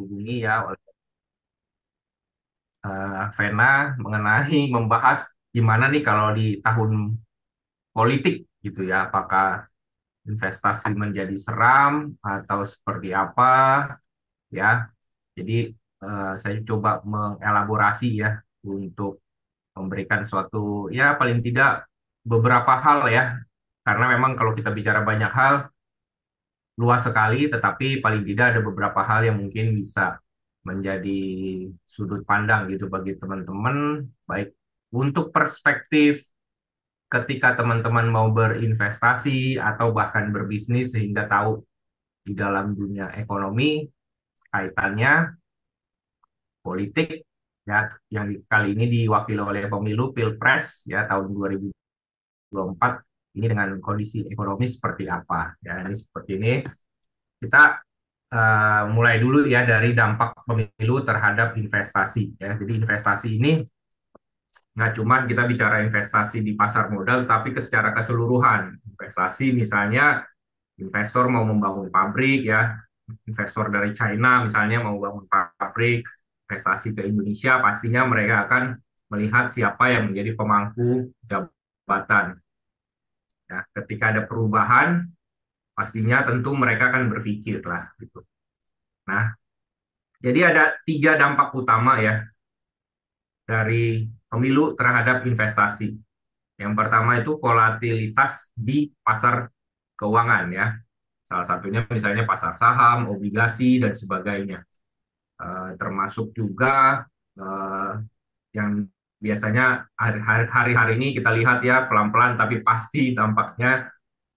dihubungi ya oleh Vena mengenai membahas gimana nih kalau di tahun politik gitu ya, apakah investasi menjadi seram atau seperti apa ya. Jadi saya coba mengelaborasi ya untuk memberikan suatu ya paling tidak beberapa hal ya. Karena memang kalau kita bicara banyak hal luas sekali, tetapi paling tidak ada beberapa hal yang mungkin bisa menjadi sudut pandang gitu bagi teman-teman, baik untuk perspektif ketika teman-teman mau berinvestasi atau bahkan berbisnis sehingga tahu di dalam dunia ekonomi kaitannya politik ya yang kali ini diwakili oleh pemilu Pilpres ya tahun 2024 ini dengan kondisi ekonomi seperti apa ya. Ini seperti ini kita mulai dulu ya dari dampak pemilu terhadap investasi ya. Jadi investasi ini nggak cuma kita bicara investasi di pasar modal, tapi secara keseluruhan. Investasi misalnya investor mau membangun pabrik ya, investor dari China misalnya mau bangun pabrik, investasi ke Indonesia, pastinya mereka akan melihat siapa yang menjadi pemangku jabatan. Ya, ketika ada perubahan, pastinya tentu mereka akan berpikir lah gitu. Nah, jadi ada tiga dampak utama ya dari pemilu terhadap investasi. Yang pertama itu volatilitas di pasar keuangan ya. Salah satunya misalnya pasar saham, obligasi, dan sebagainya. Termasuk juga eh, yang biasanya hari-hari ini kita lihat ya pelan-pelan tapi pasti dampaknya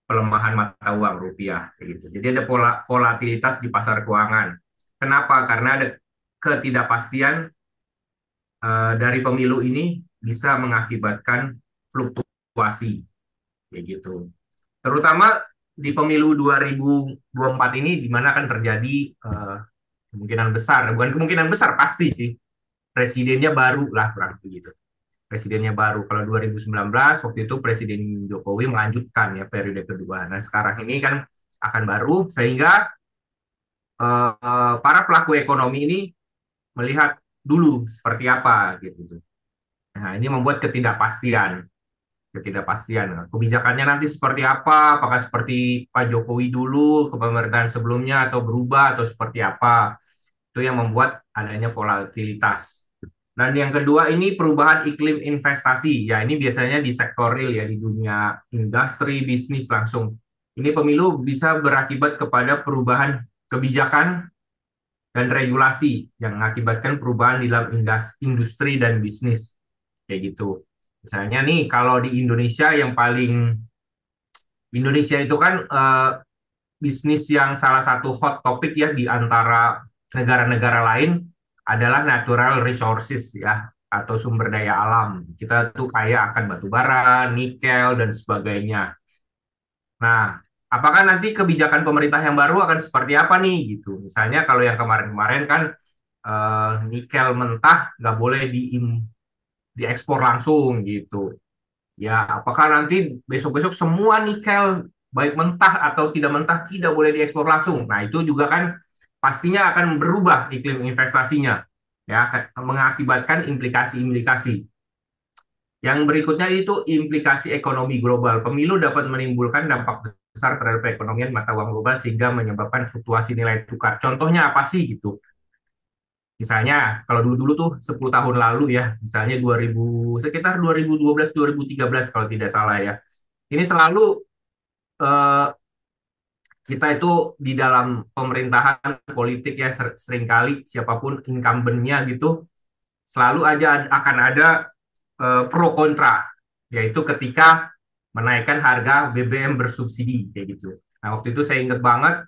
pelemahan mata uang rupiah gitu. Jadi ada volatilitas di pasar keuangan. Kenapa? Karena ada ketidakpastian dari pemilu ini bisa mengakibatkan fluktuasi kayak gitu. Terutama di pemilu 2024 ini di mana akan terjadi kemungkinan besar, bukan kemungkinan besar pasti sih, presidennya baru lah kurang begitu. Presidennya baru. Kalau 2019 waktu itu Presiden Jokowi melanjutkan ya periode kedua. Nah, sekarang ini kan akan baru sehingga para pelaku ekonomi ini melihat dulu seperti apa gitu. Nah, ini membuat ketidakpastian. Kebijakannya nanti seperti apa? Apakah seperti Pak Jokowi dulu, kepemerintahan sebelumnya, atau berubah, atau seperti apa? Itu yang membuat adanya volatilitas. Dan yang kedua ini perubahan iklim investasi. Ya, ini biasanya di sektor real ya, di dunia industri, bisnis langsung. Ini pemilu bisa berakibat kepada perubahan kebijakan dan regulasi yang mengakibatkan perubahan di dalam industri dan bisnis. Kayak gitu. Misalnya nih, kalau di Indonesia yang paling Indonesia itu kan bisnis yang salah satu hot topic ya di antara negara-negara lain adalah natural resources ya atau sumber daya alam. Kita tuh kaya akan batu bara, nikel dan sebagainya. Nah, apakah nanti kebijakan pemerintah yang baru akan seperti apa nih gitu? Misalnya kalau yang kemarin-kemarin kan nikel mentah nggak boleh diekspor langsung gitu. Ya, apakah nanti besok-besok semua nikel baik mentah atau tidak mentah tidak boleh diekspor langsung? Nah, itu juga kan pastinya akan berubah iklim investasinya, ya, mengakibatkan implikasi-implikasi. Yang berikutnya itu implikasi ekonomi global. Pemilu dapat menimbulkan dampak besar terhadap perekonomian mata uang global sehingga menyebabkan fluktuasi nilai tukar. Contohnya apa sih gitu? Misalnya, kalau dulu-dulu tuh 10 tahun lalu ya, misalnya sekitar 2012, 2013 kalau tidak salah ya. Ini selalu eh, kita itu di dalam pemerintahan politik ya seringkali siapapun incumbent-nya gitu, selalu aja akan ada pro kontra, yaitu ketika menaikkan harga BBM bersubsidi kayak gitu. Nah, waktu itu saya ingat banget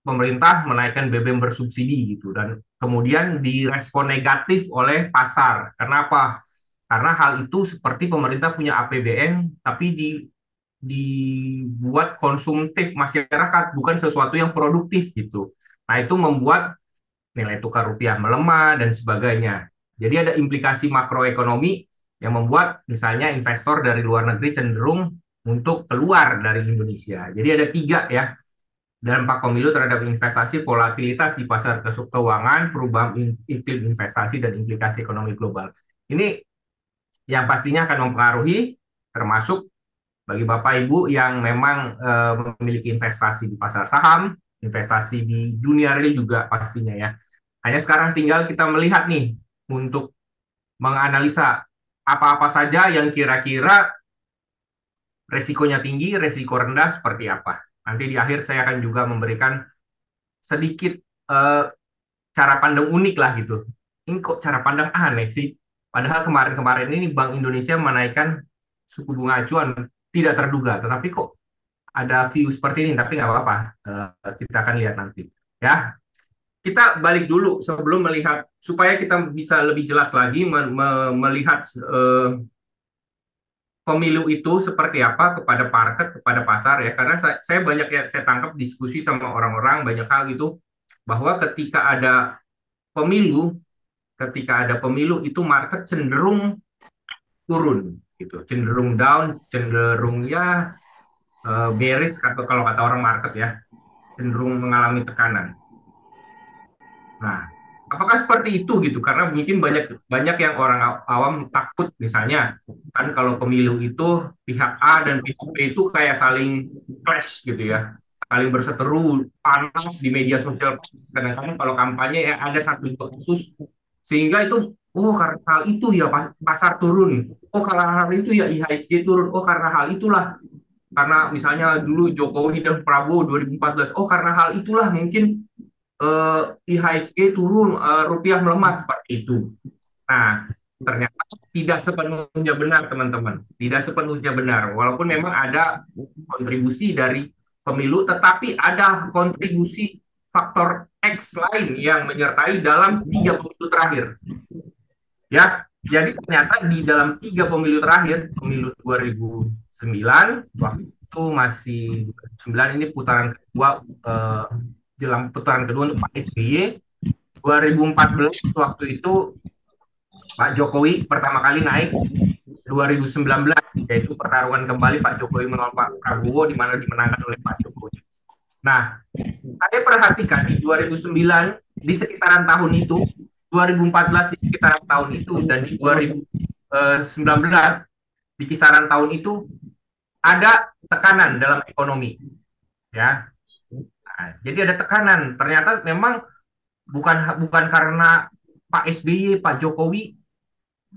pemerintah menaikkan BBM bersubsidi gitu dan kemudian direspon negatif oleh pasar. Kenapa? Karena hal itu seperti pemerintah punya APBN tapi dibuat konsumtif masyarakat bukan sesuatu yang produktif gitu. Nah, itu membuat nilai tukar rupiah melemah dan sebagainya. Jadi ada implikasi makroekonomi yang membuat misalnya investor dari luar negeri cenderung untuk keluar dari Indonesia. Jadi ada tiga ya dampak pemilu terhadap investasi, volatilitas di pasar keuangan, perubahan iklim investasi, dan implikasi ekonomi global. Ini yang pastinya akan mempengaruhi, termasuk bagi Bapak Ibu yang memang memiliki investasi di pasar saham, investasi di dunia real juga pastinya ya. Hanya sekarang tinggal kita melihat nih untuk menganalisa apa-apa saja yang kira-kira resikonya tinggi, resiko rendah seperti apa. Nanti di akhir saya akan juga memberikan sedikit eh, cara pandang unik lah gitu. Ini kok cara pandang aneh sih? Padahal kemarin-kemarin ini Bank Indonesia menaikkan suku bunga acuan tidak terduga, tetapi kok ada view seperti ini, tapi nggak apa-apa. Kita akan lihat nanti. Ya, kita balik dulu sebelum melihat, supaya kita bisa lebih jelas lagi melihat pemilu itu seperti apa kepada market, kepada pasar ya. Karena saya banyak ya, saya tangkap diskusi sama orang-orang banyak hal gitu, bahwa pemilu, ketika ada pemilu itu market cenderung turun gitu, cenderung down, cenderung ya bearish atau kalau kata orang market ya, cenderung mengalami tekanan. Nah, apakah seperti itu gitu? Karena mungkin banyak banyak yang orang awam takut misalnya kan kalau pemilu itu pihak A dan pihak B itu kayak saling clash gitu ya, saling berseteru panas di media sosial. Kadang-kadang kalau kampanye ya ada satu dua kasus sehingga itu oh karena hal itu ya pasar turun. Oh karena hal itu ya IHSG turun. Oh karena hal itulah, karena misalnya dulu Jokowi dan Prabowo 2014. Oh karena hal itulah mungkin IHSG turun, rupiah melemah seperti itu. Nah, ternyata tidak sepenuhnya benar, teman-teman. Tidak sepenuhnya benar. Walaupun memang ada kontribusi dari pemilu, tetapi ada kontribusi faktor X lain yang menyertai dalam 3 pemilu terakhir. Ya, jadi ternyata di dalam 3 pemilu terakhir, pemilu 2009, waktu itu masih 2009 ini putaran kedua, jelang putaran kedua untuk Pak SBY. 2014 waktu itu Pak Jokowi pertama kali naik, 2019 yaitu pertarungan kembali Pak Jokowi melawan Pak Prabowo di mana dimenangkan oleh Pak Jokowi. Nah, saya perhatikan di 2009 di sekitaran tahun itu, 2014 di sekitaran tahun itu, dan di 2019 di kisaran tahun itu ada tekanan dalam ekonomi ya. Nah, jadi ada tekanan. Ternyata memang bukan bukan karena Pak SBY, Pak Jokowi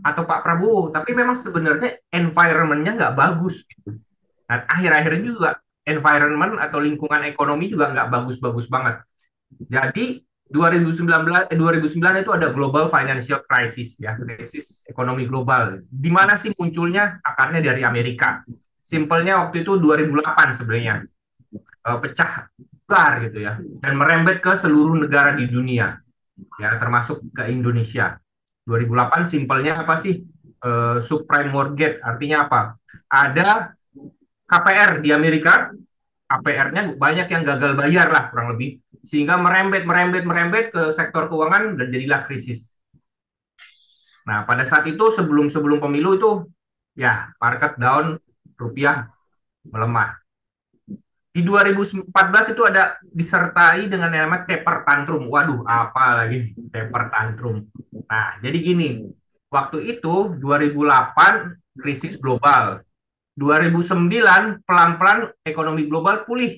atau Pak Prabowo, tapi memang sebenarnya environment-nya nggak bagus gitu. Dan akhir-akhir ini juga environment atau lingkungan ekonomi juga nggak bagus-bagus banget. Jadi 2009 itu ada global financial crisis ya, krisis ekonomi global. Di mana sih munculnya? Akarnya dari Amerika. Simpelnya waktu itu 2008 sebenarnya, pecah besar gitu ya, dan merembet ke seluruh negara di dunia ya, termasuk ke Indonesia. 2008 simpelnya apa sih? Subprime mortgage artinya apa? Ada KPR di Amerika, KPR-nya banyak yang gagal bayar lah kurang lebih, sehingga merembet ke sektor keuangan dan jadilah krisis. Nah, pada saat itu sebelum sebelum pemilu itu ya market down, rupiah melemah. Di 2014 itu ada disertai dengan yang namanya taper tantrum. Waduh, apa lagi taper tantrum. Nah, jadi gini, waktu itu 2008 krisis global. 2009 pelan-pelan ekonomi global pulih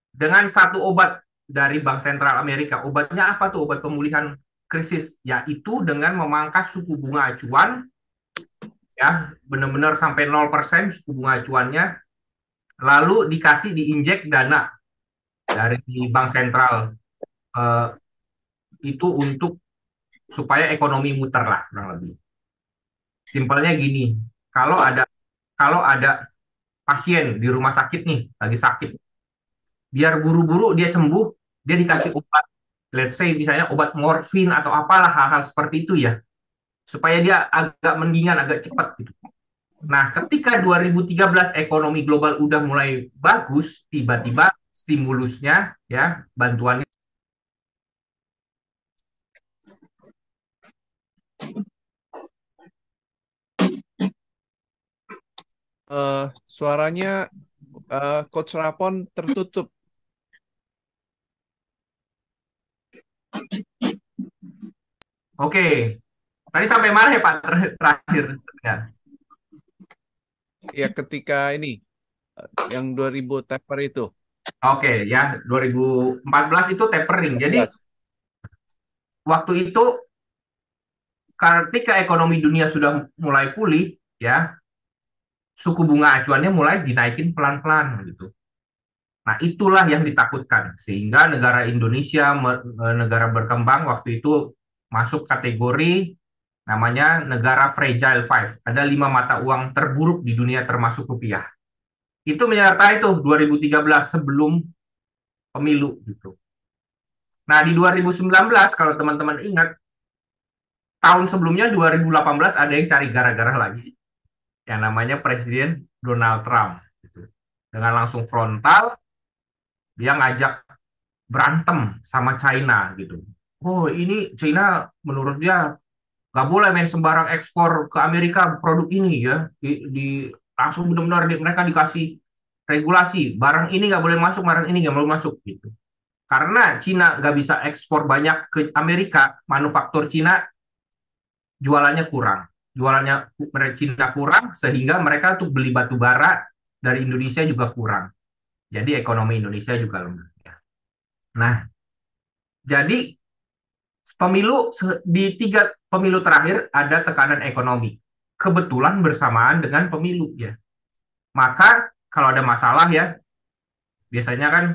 dengan satu obat dari Bank Sentral Amerika. Obatnya apa tuh? Obat pemulihan krisis, yaitu dengan memangkas suku bunga acuan ya, benar-benar sampai 0% suku bunga acuannya, lalu dikasih diinjek dana dari bank sentral, eh, itu untuk supaya ekonomi muter lah kurang lebih. Simpelnya gini, kalau ada kalau ada pasien di rumah sakit nih lagi sakit, biar buru-buru dia sembuh, dia dikasih obat, let's say misalnya obat morfin atau apalah hal-hal seperti itu ya, supaya dia agak mendingan, agak cepat gitu. Nah, ketika 2013 ekonomi global udah mulai bagus, tiba-tiba stimulusnya ya, bantuannya. Suaranya Coach Rapon tertutup. Oke, tadi sampai mana ya Pak terakhir? Ya. Ya ketika ini yang 2000 taper itu, Oke, ya 2014 itu tapering. Jadi 14. waktu itu ketika ekonomi dunia sudah mulai pulih, ya suku bunga acuannya mulai dinaikin pelan-pelan gitu. Nah, itulah yang ditakutkan sehingga negara Indonesia, negara berkembang waktu itu masuk kategori namanya negara Fragile Five. Ada 5 mata uang terburuk di dunia termasuk rupiah. Itu menyertai itu 2013 sebelum pemilu gitu. Nah, di 2019 kalau teman-teman ingat, tahun sebelumnya 2018 ada yang cari gara-gara lagi yang namanya Presiden Donald Trump gitu. Dengan langsung frontal dia ngajak berantem sama China gitu. Oh, ini China menurut dia nggak boleh main sembarang ekspor ke Amerika produk ini ya. Langsung benar-benar mereka dikasih regulasi. Barang ini nggak boleh masuk, barang ini nggak boleh masuk gitu. Karena Cina nggak bisa ekspor banyak ke Amerika, manufaktur Cina jualannya kurang. Jualannya Cina kurang, sehingga mereka tuh beli batu bara dari Indonesia juga kurang. Jadi ekonomi Indonesia juga lemah. Nah, jadi di 3 pemilu terakhir ada tekanan ekonomi. Kebetulan bersamaan dengan pemilu ya. Maka kalau ada masalah ya, biasanya kan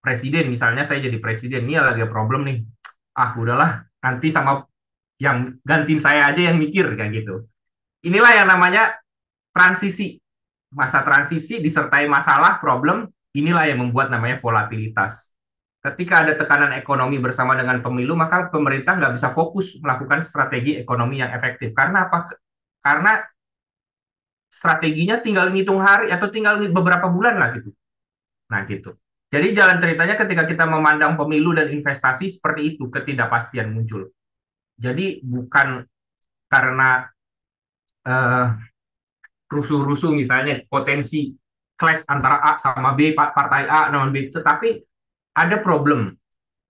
presiden, misalnya saya jadi presiden, ini lagi problem nih. Ah, udahlah, nanti sama yang gantiin saya aja yang mikir kayak gitu. Inilah yang namanya transisi. Masa transisi disertai masalah, problem, inilah yang membuat namanya volatilitas. Ketika ada tekanan ekonomi bersama dengan pemilu, maka pemerintah nggak bisa fokus melakukan strategi ekonomi yang efektif. Karena apa? Karena strateginya tinggal ngitung hari atau tinggal beberapa bulan lah gitu. Nah gitu. Jadi jalan ceritanya ketika kita memandang pemilu dan investasi seperti itu, ketidakpastian muncul. Jadi bukan karena eh, rusuh-rusuh misalnya potensi clash antara A sama B, partai A dengan B, tetapi ada problem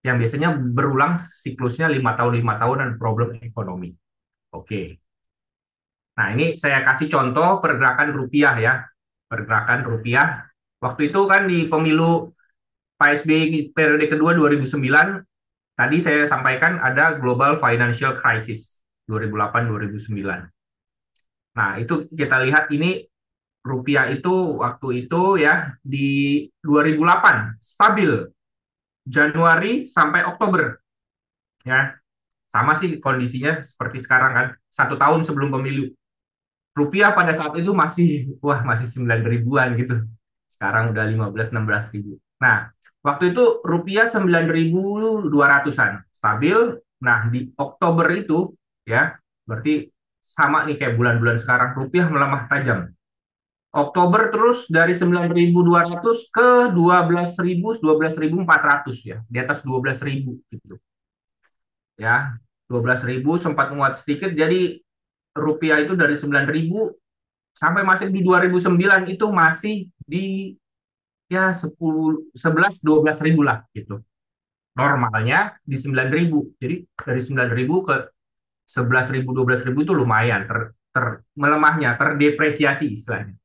yang biasanya berulang siklusnya 5 tahun dan problem ekonomi. Oke. Nah, ini saya kasih contoh pergerakan rupiah ya. Pergerakan rupiah. Waktu itu kan di pemilu Pak SBY periode kedua 2009, tadi saya sampaikan ada Global Financial Crisis 2008-2009. Nah, itu kita lihat ini rupiah itu waktu itu ya di 2008 stabil Januari sampai Oktober ya. Sama sih kondisinya seperti sekarang kan. 1 tahun sebelum pemilu. Rupiah pada saat itu masih 9 ribuan gitu. Sekarang udah 15-16 ribu. Nah, waktu itu rupiah 9.200-an. Stabil. Nah, di Oktober itu ya, berarti sama nih kayak bulan-bulan sekarang. Rupiah melemah tajam. Oktober terus dari 9.200 ke 12.000, 12.400 ya. Di atas 12.000 gitu. Ya, 12.000 sempat menguat sedikit. Jadi rupiah itu dari 9.000 sampai masih di 2009 itu masih di ya 11-12 ribu lah gitu. Normalnya di 9.000. Jadi dari 9.000 ke 11.000, 12.000 itu lumayan melemahnya, terdepresiasi istilahnya.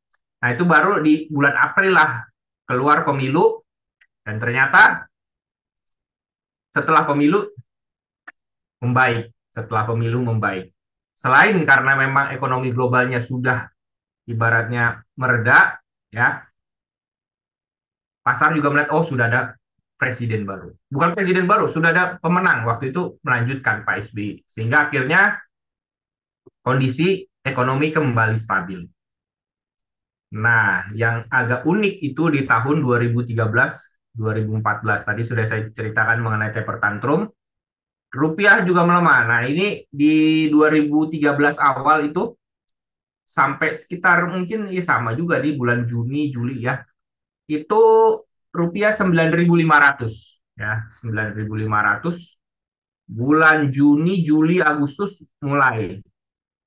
Nah, itu baru di bulan April lah keluar pemilu dan ternyata setelah pemilu membaik, setelah pemilu membaik. Selain karena memang ekonomi globalnya sudah ibaratnya mereda, ya pasar juga melihat oh sudah ada presiden baru. Bukan presiden baru, sudah ada pemenang waktu itu melanjutkan Pak SBY. Sehingga akhirnya kondisi ekonomi kembali stabil. Nah, yang agak unik itu di tahun 2013, 2014. Tadi sudah saya ceritakan mengenai taper tantrum. Rupiah juga melemah. Nah, ini di 2013 awal itu sampai sekitar mungkin ya sama juga di bulan Juni, Juli ya. Itu rupiah 9.500 ya, 9.500 bulan Juni, Juli, Agustus mulai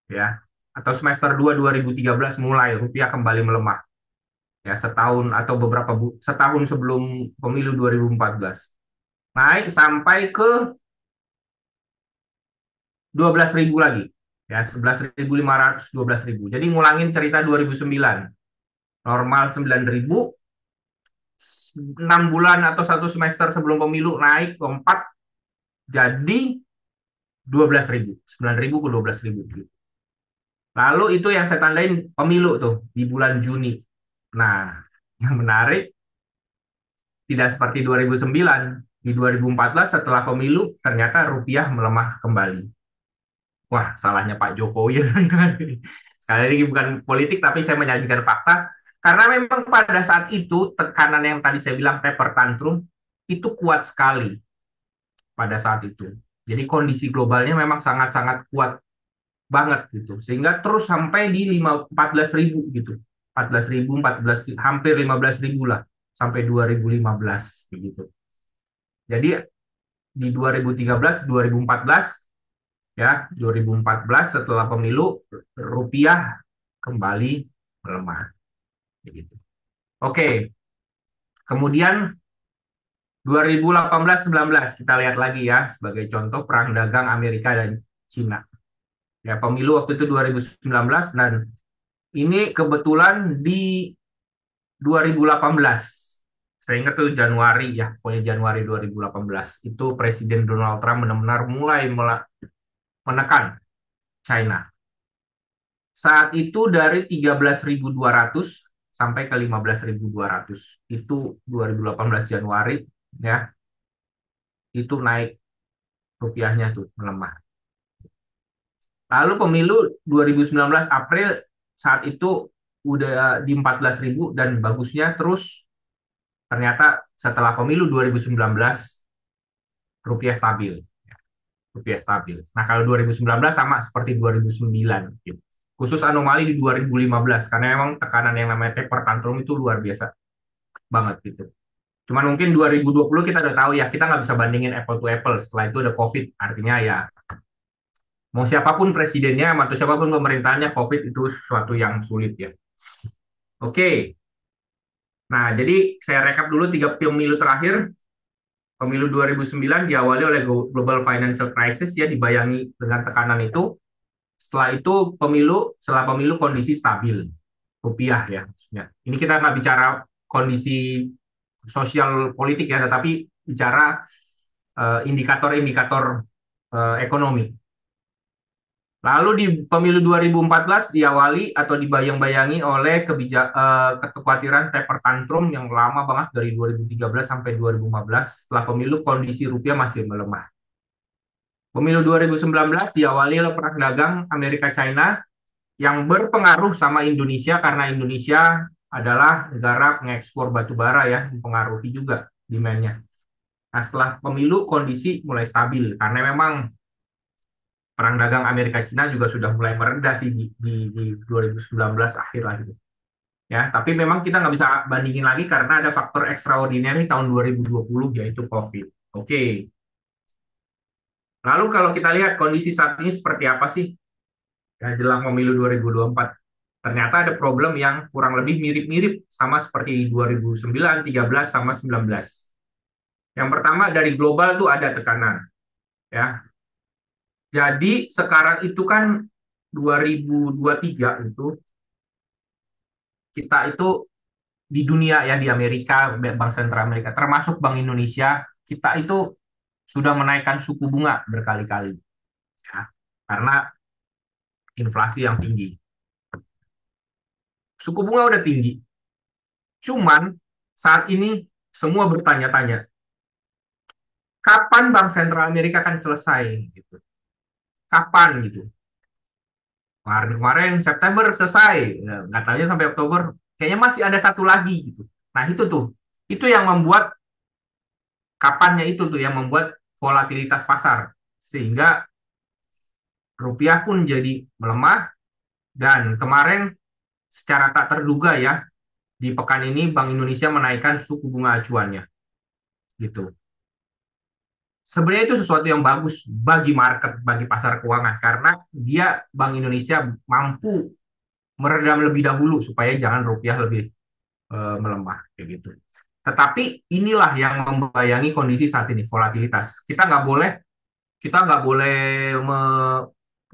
ya atau semester 2 2013 mulai rupiah kembali melemah ya setahun atau setahun sebelum pemilu 2014 naik sampai ke 12.000 lagi. Ya, 11.500, 12.000. Jadi ngulangin cerita 2009. Normal 9.000, 6 bulan atau 1 semester sebelum pemilu naik lompat jadi 12.000. 9.000 ke 12.000. Lalu itu yang saya tandain pemilu tuh di bulan Juni. Nah, yang menarik tidak seperti 2009. Di 2014 setelah pemilu ternyata rupiah melemah kembali. Wah, salahnya Pak Jokowi. Sekali lagi bukan politik, tapi saya menyajikan fakta. Karena memang pada saat itu tekanan yang tadi saya bilang taper tantrum itu kuat sekali pada saat itu. Jadi kondisi globalnya memang sangat-sangat kuat banget gitu. Sehingga terus sampai di 14.000 gitu. 14.000, 14, hampir 15.000 lah sampai 2015 gitu. Jadi di 2013, 2014 ya, 2014 setelah pemilu rupiah kembali melemah begitu. Oke, kemudian 2018-19 kita lihat lagi ya sebagai contoh perang dagang Amerika dan Cina. Ya, pemilu waktu itu 2019 dan ini kebetulan di 2018. Saya ingat tuh Januari ya, pokoknya Januari 2018 itu Presiden Donald Trump benar-benar mulai menekan China. Saat itu dari 13.200 sampai ke 15.200. Itu 2018 Januari ya, itu naik rupiahnya tuh melemah. Lalu pemilu 2019 April saat itu udah di 14.000 dan bagusnya terus ternyata setelah pemilu 2019 rupiah stabil. Rupiah stabil. Nah, kalau 2019 sama seperti 2009 gitu. Khusus anomali di 2015 karena memang tekanan yang namanya taper tantrum itu luar biasa banget gitu. Cuman mungkin 2020 kita udah tahu ya, kita nggak bisa bandingin apple to apple. Setelah itu ada COVID, artinya ya mau siapapun presidennya, atau siapapun pemerintahnya, COVID itu sesuatu yang sulit ya. Oke, nah jadi saya rekap dulu 3 pemilu terakhir. Pemilu 2009 diawali oleh Global Financial Crisis ya, dibayangi dengan tekanan itu. Setelah pemilu kondisi stabil rupiah ya. Ya. Ini kita nggak bicara kondisi sosial politik ya, tetapi bicara indikator-indikator ekonomi. Lalu di pemilu 2014 diawali atau dibayang-bayangi oleh kekhawatiran taper tantrum yang lama banget dari 2013 sampai 2015. Setelah pemilu kondisi rupiah masih melemah. Pemilu 2019 diawali oleh perang dagang Amerika-China yang berpengaruh sama Indonesia karena Indonesia adalah negara pengekspor batu bara ya, mempengaruhi juga demand-nya. Nah, setelah pemilu kondisi mulai stabil karena memang perang dagang Amerika Cina juga sudah mulai mereda sih di 2019 akhir lah gitu. Ya, tapi memang kita nggak bisa bandingin lagi karena ada faktor extraordinary tahun 2020 yaitu COVID. Oke. Lalu kalau kita lihat kondisi saat ini seperti apa sih ya, jelang pemilu 2024? Ternyata ada problem yang kurang lebih mirip-mirip sama seperti 2009, 13 sama 19. Yang pertama dari global tuh ada tekanan ya. Jadi sekarang itu kan 2023 itu kita itu di dunia ya di Amerika, Bank Sentral Amerika, termasuk Bank Indonesia, kita itu sudah menaikkan suku bunga berkali-kali ya, karena inflasi yang tinggi. Suku bunga udah tinggi. Cuman saat ini semua bertanya-tanya, kapan Bank Sentral Amerika akan selesai gitu. Kapan gitu. Kemarin September selesai, ya, nggak tahunya sampai Oktober, kayaknya masih ada satu lagi gitu. Nah itu tuh, itu yang membuat kapannya itu tuh yang membuat volatilitas pasar sehingga rupiah pun jadi melemah dan kemarin secara tak terduga ya di pekan ini Bank Indonesia menaikkan suku bunga acuannya gitu. Sebenarnya itu sesuatu yang bagus bagi market, bagi pasar keuangan karena dia Bank Indonesia mampu meredam lebih dahulu supaya jangan rupiah lebih melemah kayak gitu. Tetapi inilah yang membayangi kondisi saat ini, volatilitas. Kita nggak boleh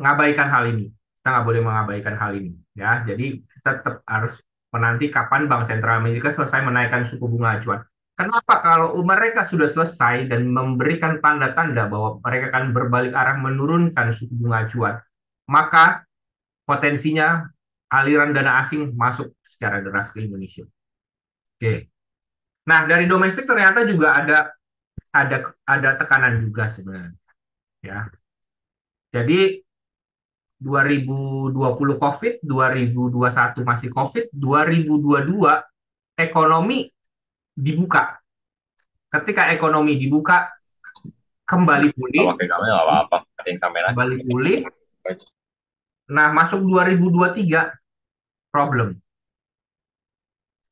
mengabaikan hal ini. Kita nggak boleh mengabaikan hal ini. Ya, jadi kita tetap harus menanti kapan Bank Sentral Amerika selesai menaikkan suku bunga acuan. Kenapa kalau mereka sudah selesai dan memberikan tanda-tanda bahwa mereka akan berbalik arah menurunkan suku bunga acuan, maka potensinya aliran dana asing masuk secara deras ke Indonesia. Oke. Nah, dari domestik ternyata juga ada tekanan juga sebenarnya, ya. Jadi 2020 COVID, 2021 masih COVID, 2022 ekonomi dibuka. Ketika ekonomi dibuka, kembali Kalau pulih, pakai kamu nggak apa-apa. Ada yang sampein aja. kembali pulih. Nah, masuk 2023 problem,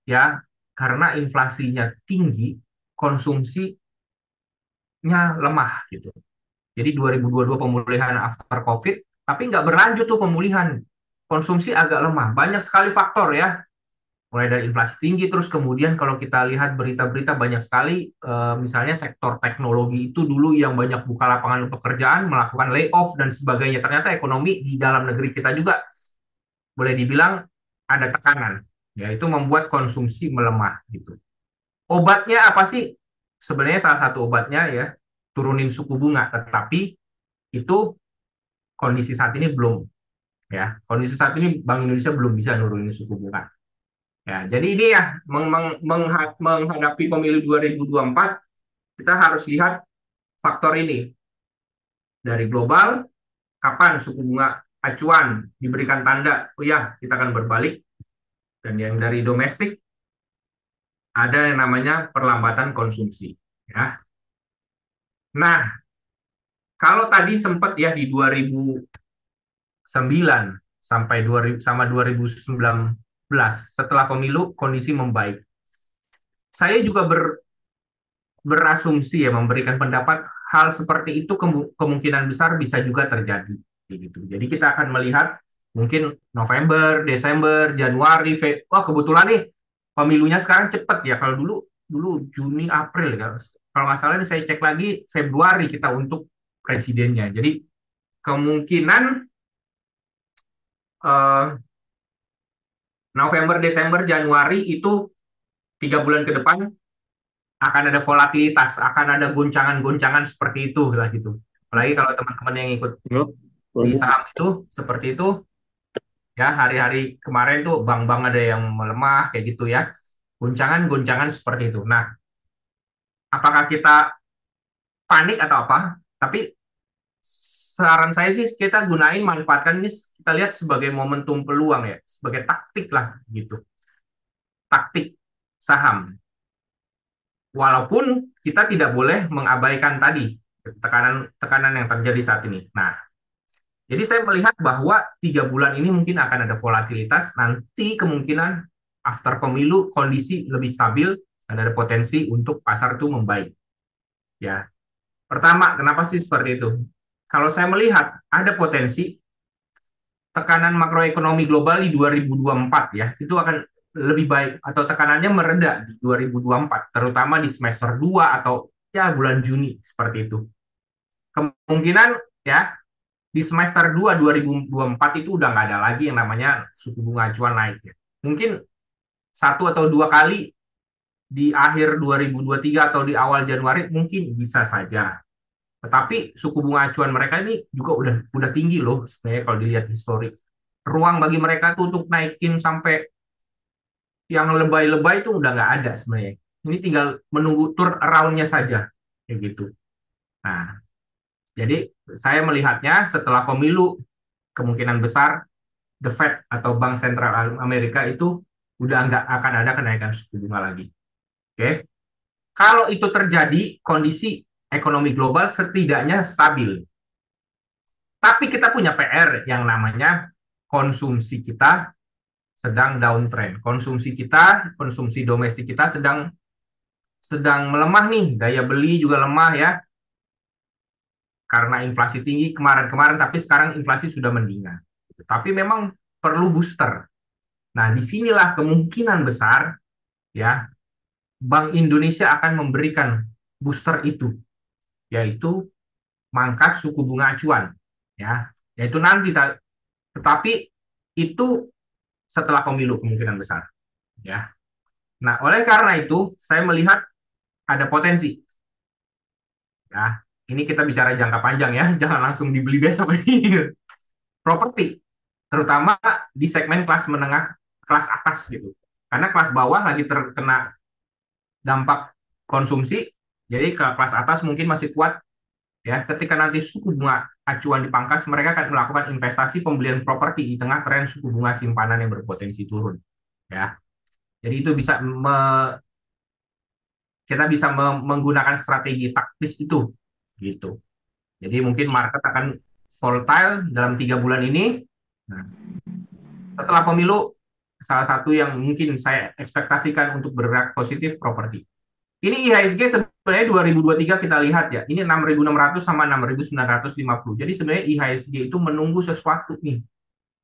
ya, karena inflasinya tinggi, konsumsinya lemah gitu. Jadi 2022 pemulihan after COVID, tapi nggak berlanjut tuh pemulihan. Konsumsi agak lemah. Banyak sekali faktor ya. Mulai dari inflasi tinggi, terus kemudian kalau kita lihat berita-berita banyak sekali, misalnya sektor teknologi itu dulu yang banyak buka lapangan pekerjaan, melakukan layoff dan sebagainya. Ternyata ekonomi di dalam negeri kita juga boleh dibilang ada tekanan. Ya, itu membuat konsumsi melemah gitu. Obatnya apa sih? Sebenarnya salah satu obatnya ya turunin suku bunga, tetapi itu kondisi saat ini belum, ya. Kondisi saat ini Bank Indonesia belum bisa nurunin suku bunga. Ya, jadi ini ya menghadapi pemilu 2024 kita harus lihat faktor ini dari global, kapan suku bunga acuan diberikan tanda, oh ya kita akan berbalik, dan yang dari domestik ada yang namanya perlambatan konsumsi. Ya, nah kalau tadi sempat ya di 2009 sampai 2000 sama 2019 setelah pemilu kondisi membaik. Saya juga berasumsi ya memberikan pendapat hal seperti itu kemungkinan besar bisa juga terjadi gitu. Jadi kita akan melihat mungkin November, Desember, Januari, wah kebetulan nih pemilunya sekarang cepat ya. Kalau dulu dulu Juni, April ya. Kalau nggak salah ini saya cek lagi Februari kita untuk presidennya. Jadi kemungkinan eh, November, Desember, Januari itu 3 bulan ke depan akan ada volatilitas, akan ada goncangan-goncangan seperti itu lah gitu. Apalagi kalau teman-teman yang ikut di saham itu seperti itu, ya hari-hari kemarin tuh bank-bank ada yang melemah kayak gitu ya, goncangan-goncangan seperti itu. Nah, apakah kita panik atau apa? Tapi saran saya sih kita gunain manfaatkan ini kita lihat sebagai momentum peluang ya, sebagai taktik lah gitu, taktik saham. Walaupun kita tidak boleh mengabaikan tadi tekanan-tekanan yang terjadi saat ini. Nah, jadi saya melihat bahwa 3 bulan ini mungkin akan ada volatilitas. Nanti kemungkinan after pemilu kondisi lebih stabil dan ada potensi untuk pasar itu membaik. Ya, pertama, kenapa sih seperti itu? Kalau saya melihat ada potensi tekanan makroekonomi global di 2024 ya, itu akan lebih baik atau tekanannya mereda di 2024, terutama di semester 2 atau ya bulan Juni seperti itu. Kemungkinan ya di semester 2 2024 itu udah nggak ada lagi yang namanya suku bunga acuan naik ya. Mungkin 1 atau 2 kali di akhir 2023 atau di awal Januari mungkin bisa saja. Tetapi suku bunga acuan mereka ini juga udah tinggi loh sebenarnya kalau dilihat histori. Ruang bagi mereka tuh untuk naikin sampai yang lebay-lebay itu udah nggak ada sebenarnya. Ini tinggal menunggu turn around-nya saja kayak gitu. Nah, jadi saya melihatnya setelah pemilu kemungkinan besar The Fed atau Bank Sentral Amerika itu udah nggak akan ada kenaikan suku bunga lagi. Oke, kalau itu terjadi, kondisi ekonomi global setidaknya stabil. Tapi kita punya PR yang namanya konsumsi kita sedang downtrend. Konsumsi domestik kita sedang sedang melemah nih. Daya beli juga lemah ya karena inflasi tinggi kemarin-kemarin, tapi sekarang inflasi sudah mendingan. Tapi memang perlu booster. Nah, disinilah kemungkinan besar ya Bank Indonesia akan memberikan booster itu, yaitu mangkas suku bunga acuan. Ya, Yaitu nanti, tetapi itu setelah pemilu kemungkinan besar. Ya. Nah, oleh karena itu, saya melihat ada potensi. Ya, ini kita bicara jangka panjang ya, jangan langsung dibeli besok ini. Properti, terutama di segmen kelas menengah, kelas atas gitu. Karena kelas bawah lagi terkena dampak konsumsi, jadi ke kelas atas mungkin masih kuat ya. Ketika nanti suku bunga acuan dipangkas, mereka akan melakukan investasi pembelian properti di tengah tren suku bunga simpanan yang berpotensi turun. Ya, jadi itu kita bisa menggunakan strategi taktis itu, gitu. Jadi mungkin market akan volatile dalam 3 bulan ini. Nah, setelah pemilu, salah satu yang mungkin saya ekspektasikan untuk bergerak positif properti. Ini IHSG sebenarnya 2023 kita lihat ya. Ini 6.600 sama 6.950. Jadi sebenarnya IHSG itu menunggu sesuatu nih.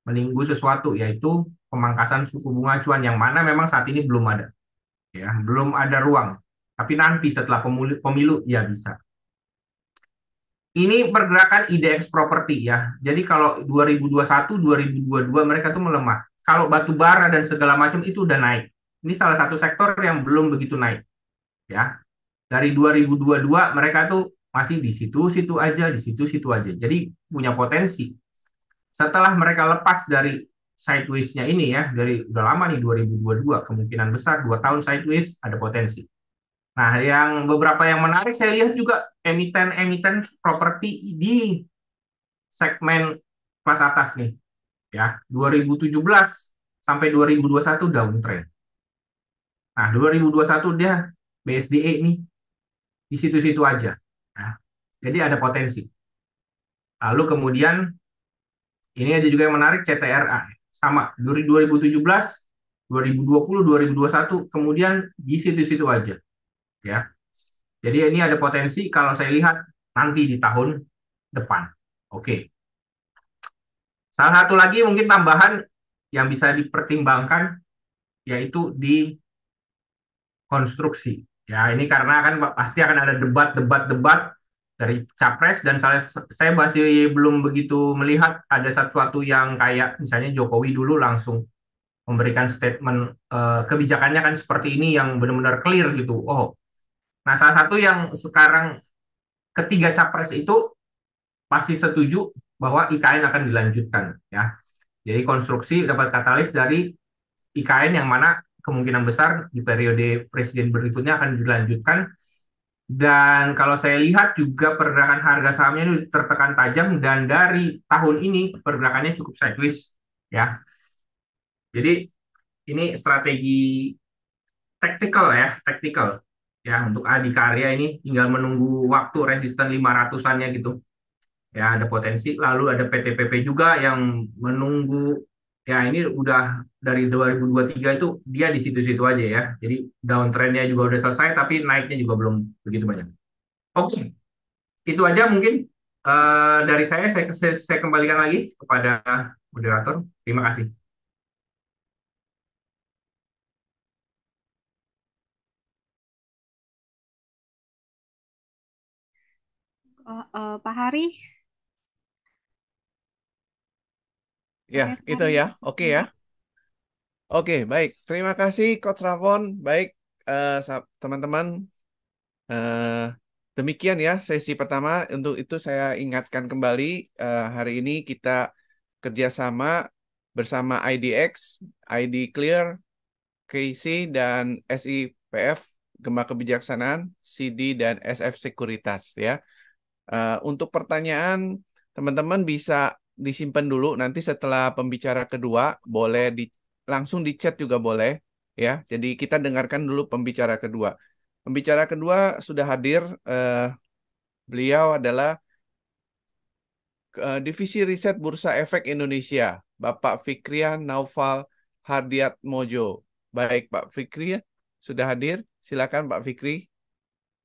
Menunggu sesuatu yaitu pemangkasan suku bunga acuan yang mana memang saat ini belum ada. Ya, belum ada ruang. Tapi nanti setelah pemilu ya bisa. Ini pergerakan IDX properti ya. Jadi kalau 2021, 2022 mereka tuh melemah. Kalau batu bara dan segala macam itu udah naik. Ini salah satu sektor yang belum begitu naik ya. Dari 2022 mereka tuh masih di situ-situ aja, di situ-situ aja. Jadi punya potensi. Setelah mereka lepas dari sideways-nya ini ya, dari udah lama nih 2022, kemungkinan besar 2 tahun sideways ada potensi. Nah, yang beberapa yang menarik saya lihat juga emiten-emiten properti di segmen kelas atas nih ya. 2017 sampai 2021 downtrend. Nah, 2021 dia BSDE nih di situ-situ aja. Nah, jadi ada potensi. Lalu kemudian ini ada juga yang menarik CTRA. Sama, dari 2017, 2020, 2021, kemudian di situ-situ aja. Ya. Jadi ini ada potensi kalau saya lihat nanti di tahun depan. Oke. Salah satu lagi mungkin tambahan yang bisa dipertimbangkan yaitu di konstruksi. Ya, ini karena kan pasti akan ada debat dari capres dan saya masih belum begitu melihat ada sesuatu yang kayak misalnya Jokowi dulu langsung memberikan statement kebijakannya kan seperti ini yang benar-benar clear gitu. Oh, nah salah satu yang sekarang ketiga capres itu pasti setuju bahwa IKN akan dilanjutkan ya. Jadi konstruksi dapat katalis dari IKN yang mana kemungkinan besar di periode presiden berikutnya akan dilanjutkan. Dan kalau saya lihat juga pergerakan harga sahamnya itu tertekan tajam dan dari tahun ini pergerakannya cukup sideways ya. Jadi ini strategi taktikal ya untuk Adikarya ini tinggal menunggu waktu resisten 500-annya gitu. Ya ada potensi. Lalu ada PTPP juga yang menunggu ya ini udah dari 2023 itu dia di situ-situ aja ya. Jadi downtrendnya juga udah selesai tapi naiknya juga belum begitu banyak. Oke, itu aja mungkin dari saya kembalikan lagi kepada moderator. Terima kasih. Pak Hari, Ya, Pak itu Hari. ya. Oke ya. Oke, baik. Terima kasih Coach Rafon. Baik, teman-teman. Eh, Demikian ya sesi pertama. Untuk itu saya ingatkan kembali hari ini kita kerjasama bersama IDX, ID Clear, KC, dan SIPF, Gema Kebijaksanaan, CD, dan SF Sekuritas ya. Untuk pertanyaan, teman-teman bisa disimpan dulu. Nanti setelah pembicara kedua, boleh langsung di chat juga boleh ya. Jadi kita dengarkan dulu pembicara kedua. Pembicara kedua sudah hadir. Beliau adalah Divisi Riset Bursa Efek Indonesia, Bapak Fikrian Naufal Hardiat Mojo. Baik, Pak Fikri sudah hadir. Silakan Pak Fikri.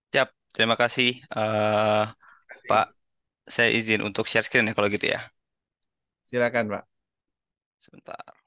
Siap, terima kasih. Terima Pak, kasih. saya izin untuk share screen ya kalau gitu ya. Silakan, Pak. Sebentar.